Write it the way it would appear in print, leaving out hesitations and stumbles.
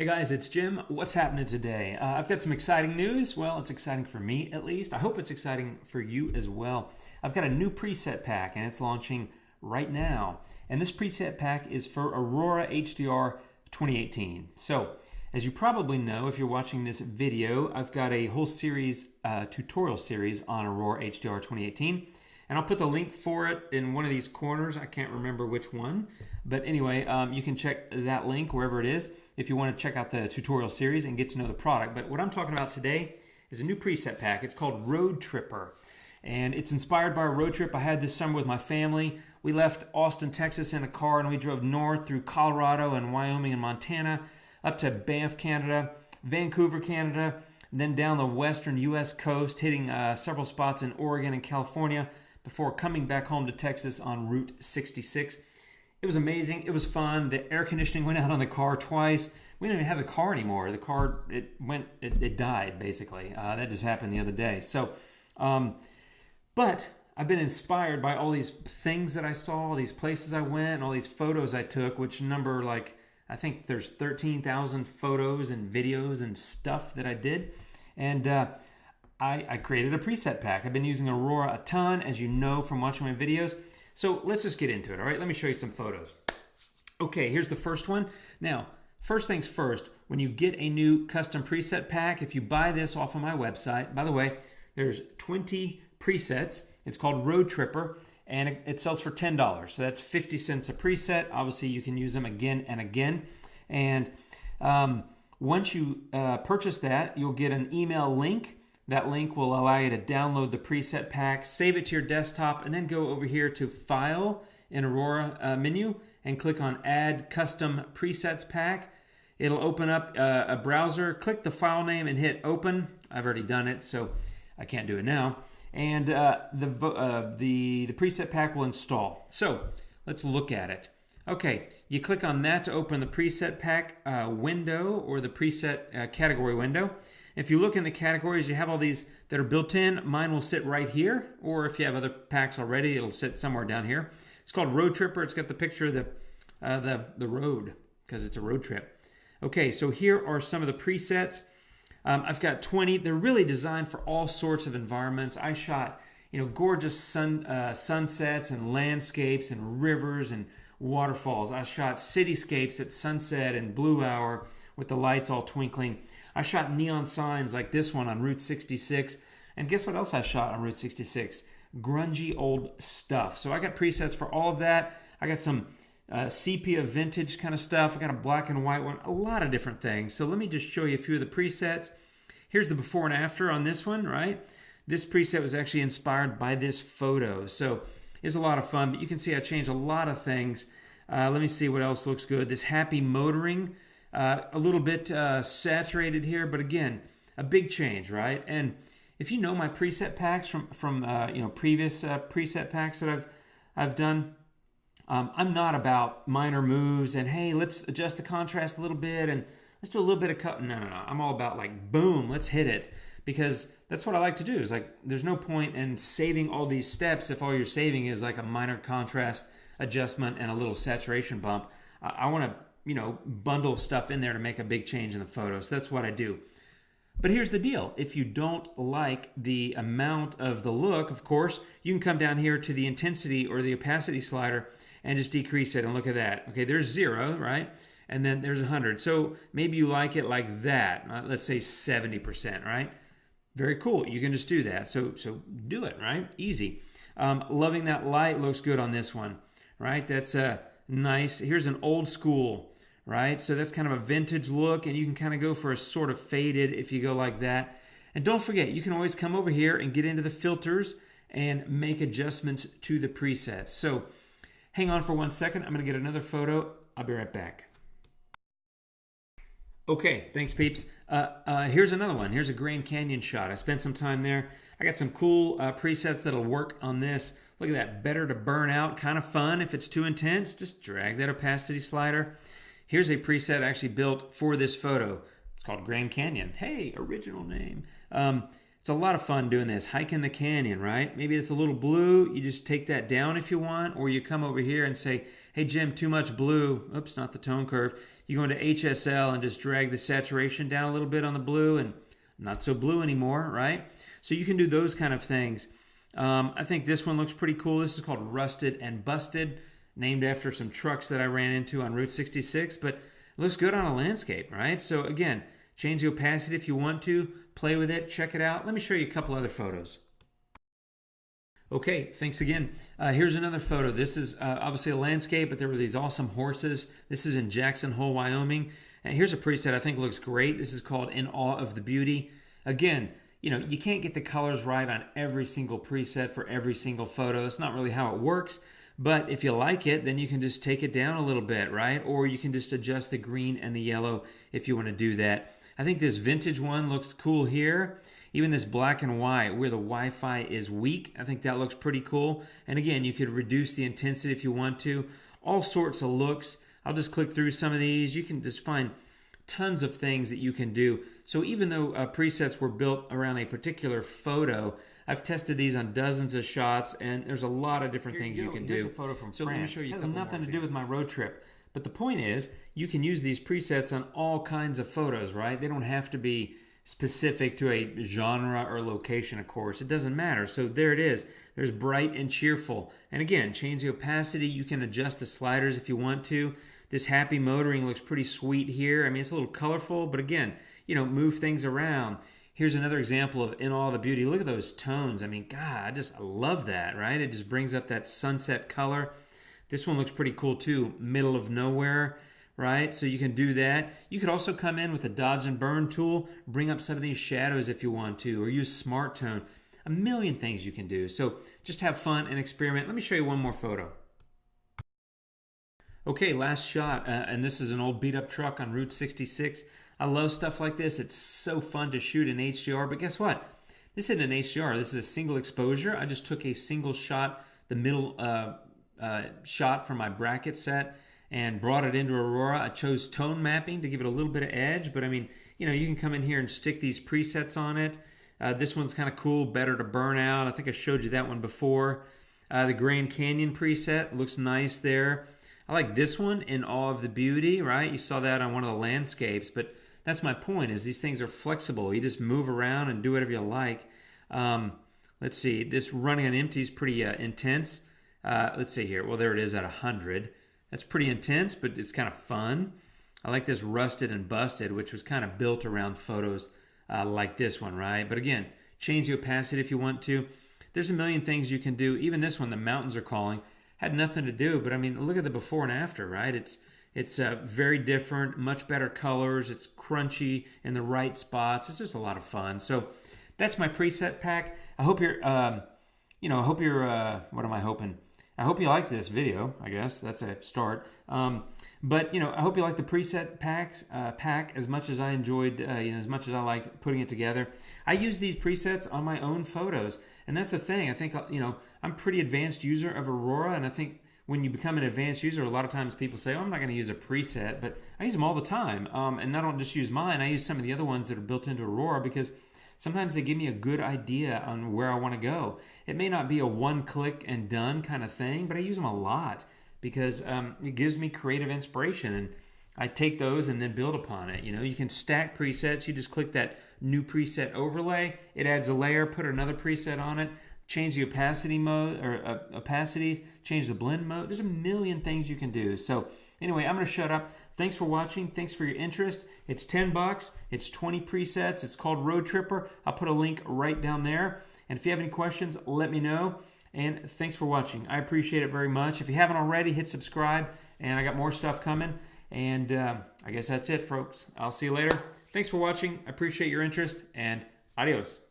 Hey guys, it's Jim. What's happening today? I've got some exciting news. Well, it's exciting for me at least. I hope it's exciting for you as well. I've got a new preset pack and it's launching right now. And this preset pack is for Aurora HDR 2018. So, as you probably know, if you're watching this video, I've got a whole series, tutorial series on Aurora HDR 2018. And I'll put the link for it in one of these corners. I can't remember which one. But anyway, you can check that link wherever it is if you want to check out the tutorial series and get to know the product. But what I'm talking about today is a new preset pack. It's called Roadtripper. And it's inspired by a road trip I had this summer with my family. We left Austin, Texas in a car and we drove north through Colorado and Wyoming and Montana up to Banff, Canada, Vancouver, Canada, and then down the western U.S. coast, hitting several spots in Oregon and California before coming back home to Texas on Route 66. It was amazing. It was fun. The air conditioning went out on the car twice. We didn't even have the car anymore. The car, it died basically. That just happened the other day. So, but I've been inspired by all these things that I saw, all these places I went, and all these photos I took, which number like, I think there's 13,000 photos and videos and stuff that I did. And I created a preset pack. I've been using Aurora a ton, as you know from watching my videos. So let's just get into it, all right? Let me show you some photos. Okay, here's the first one. Now, first things first, when you get a new custom preset pack, if you buy this off of my website, by the way, there's 20 presets. It's called Roadtripper, and it sells for $10. So that's 50 cents a preset. Obviously, you can use them again and again. And once you purchase that, you'll get an email link. That link will allow you to download the preset pack, save it to your desktop, and then go over here to File in Aurora menu and click on Add Custom Presets Pack. It'll open up a browser. Click the file name and hit Open. I've already done it, so I can't do it now. And the preset pack will install. So let's look at it. Okay, you click on that to open the preset pack window or the preset category window. If you look in the categories, you have all these that are built in. Mine will sit right here, or if you have other packs already, it'll sit somewhere down here. It's called Roadtripper. It's got the picture of the road because it's a road trip. Okay, so here are some of the presets. I've got 20. They're really designed for all sorts of environments. I shot, gorgeous sunsets and landscapes and rivers and waterfalls. I shot cityscapes at sunset and blue hour with the lights all twinkling. I shot neon signs like this one on Route 66. And guess what else I shot on Route 66? Grungy old stuff. So I got presets for all of that. I got some sepia vintage kind of stuff. I got a black and white one. A lot of different things. So let me just show you a few of the presets. Here's the before and after on this one, right? This preset was actually inspired by this photo. So it's a lot of fun. But you can see I changed a lot of things. Let me see what else looks good. This happy motoring. A little bit saturated here, but again, a big change, right? And if you know my preset packs from previous preset packs that I've done, I'm not about minor moves and hey, let's adjust the contrast a little bit and let's do a little bit of cut. No. I'm all about like boom, let's hit it, because that's what I like to do. Is like there's no point in saving all these steps if all you're saving is like a minor contrast adjustment and a little saturation bump. I want to bundle stuff in there to make a big change in the photo. So that's what I do. But here's the deal. If you don't like the amount of the look, of course, you can come down here to the intensity or the opacity slider and just decrease it. And look at that. Okay, there's 0, right? And then there's 100. So maybe you like it like that. Let's say 70%, right? Very cool. You can just do that. So do it, right? Easy. Loving that light. Looks good on this one, right? That's nice. Here's an old school, right? So that's kind of a vintage look, and you can kind of go for a sort of faded if you go like that. And don't forget, you can always come over here and get into the filters and make adjustments to the presets. So hang on for 1 second. I'm going to get another photo. I'll be right back. Okay, thanks peeps. Here's another one. Here's a Grand Canyon shot. I spent some time there. I got some cool presets that'll work on this. Look at that, better to burn out, kind of fun. If it's too intense, just drag that opacity slider. Here's a preset actually built for this photo. It's called Grand Canyon. Hey, original name. It's a lot of fun doing this, hiking the canyon, right? Maybe it's a little blue, you just take that down if you want, or you come over here and say, hey Jim, too much blue. Oops, not the tone curve. You go into HSL and just drag the saturation down a little bit on the blue, and not so blue anymore, right? So you can do those kind of things. I think this one looks pretty cool. This is called Rusted and Busted, named after some trucks that I ran into on Route 66, but it looks good on a landscape, right? So again, change the opacity if you want to, play with it, check it out. Let me show you a couple other photos. Okay, thanks again. Here's another photo. This is obviously a landscape, but there were these awesome horses. This is in Jackson Hole, Wyoming. And here's a preset I think looks great. This is called In Awe of the Beauty. Again, you can't get the colors right on every single preset for every single photo. It's not really how it works. But if you like it, then you can just take it down a little bit, right? Or you can just adjust the green and the yellow if you want to do that. I think this vintage one looks cool here. Even this black and white where the Wi-Fi is weak, I think that looks pretty cool. And again, you could reduce the intensity if you want to. All sorts of looks. I'll just click through some of these. You can just find tons of things that you can do. So even though presets were built around a particular photo, I've tested these on dozens of shots, and there's a lot of different things you can do. Here's a photo from France. Let me show you. It has nothing to do with my road trip. But the point is, you can use these presets on all kinds of photos, right? They don't have to be specific to a genre or location, of course. It doesn't matter. So there it is. There's bright and cheerful. And again, change the opacity. You can adjust the sliders if you want to. This happy motoring looks pretty sweet here. I mean, it's a little colorful, but again, move things around. Here's another example of In All the Beauty. Look at those tones. I mean, God, I love that, right? It just brings up that sunset color. This one looks pretty cool too. Middle of nowhere, right? So you can do that. You could also come in with the Dodge and Burn tool, bring up some of these shadows if you want to, or use Smart Tone. A million things you can do. So just have fun and experiment. Let me show you one more photo. Okay, last shot, and this is an old beat-up truck on Route 66. I love stuff like this. It's so fun to shoot in HDR, but guess what? This isn't an HDR. This is a single exposure. I just took a single shot, the middle shot from my bracket set, and brought it into Aurora. I chose tone mapping to give it a little bit of edge, but I mean, you can come in here and stick these presets on it. This one's kind of cool, better to burn out. I think I showed you that one before. The Grand Canyon preset looks nice there. I like this one, In Awe of the Beauty, right? You saw that on one of the landscapes, but that's my point, is these things are flexible. You just move around and do whatever you like. Let's see, this running on empty is pretty intense. Let's see here. Well, there it is at 100. That's pretty intense, but it's kind of fun. I like this Rusted and Busted, which was kind of built around photos like this one, right? But again, change the opacity if you want to. There's a million things you can do. Even this one, The Mountains Are Calling, had nothing to do, but I mean, look at the before and after, right? It's very different, much better colors. It's crunchy in the right spots. It's just a lot of fun. So that's my preset pack. I hope you're, what am I hoping? I hope you like this video. I guess that's a start. But I hope you like the preset pack as much as I enjoyed, as much as I liked putting it together. I use these presets on my own photos, and that's the thing. I think I'm a pretty advanced user of Aurora, and I think when you become an advanced user, a lot of times people say, "Oh, I'm not going to use a preset," but I use them all the time. And I don't just use mine. I use some of the other ones that are built into Aurora because sometimes they give me a good idea on where I want to go. It may not be a one-click and done kind of thing, but I use them a lot because it gives me creative inspiration, and I take those and then build upon it. You can stack presets. You just click that new preset overlay. It adds a layer, put another preset on it, change the opacity mode or opacities, change the blend mode. There's a million things you can do. So anyway, I'm going to shut up. Thanks for watching. Thanks for your interest. It's $10. It's 20 presets. It's called Roadtripper. I'll put a link right down there. And if you have any questions, let me know. And thanks for watching. I appreciate it very much. If you haven't already, hit subscribe. And I got more stuff coming. And I guess that's it, folks. I'll see you later. Thanks for watching. I appreciate your interest. And adios.